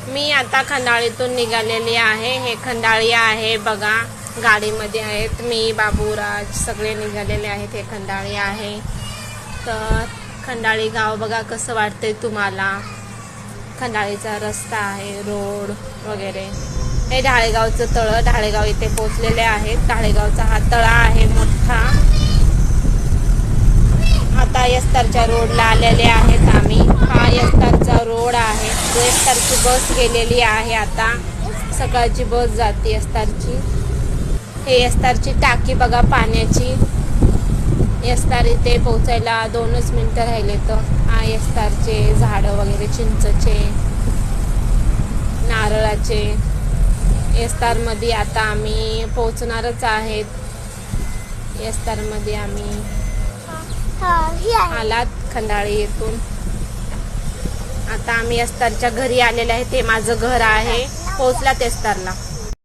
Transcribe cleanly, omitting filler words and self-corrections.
मी आता खंडाळीतून निघालेली आहे. हे खंडाळी आहे बघा, गाडीमध्ये आहेत. मी, बाबूराज सगळे निघालेले आहेत. हे खंडाळी आहे. तर खंडाळी गाव बघा कसं वाटतंय तुम्हाला. खंडाळीचा रस्ता आहे, रोड वगैरे. हे ढाळेगावचं तळं, ढाळेगाव इथे पोहोचलेले आहेत. ढाळेगावचा हा तळा आहे मोठा. आता यस्तारच्या रोडला आलेले आहेत आम्ही. हा यस्तारचा रोड आहे. यस्तारची बस गेलेली आहे. आता सकाळची बस जाते यस्तारची. हे यस्तारची टाकी बघा पाण्याची. यस्तार इथे पोहोचायला 2च मिनिटं राहिले. तर हा यस्तारचे झाडं वगैरे, चिंचचे, नारळाचे. यस्तारमध्ये आता आम्ही पोहोचणारच आहेत. यस्तारमध्ये आम्ही आलात खंडाळी येथून. आता आम्ही यस्तारच्या घरी आलेले आहे. ते माझं घर आहे. पोहोचलात यस्तारला.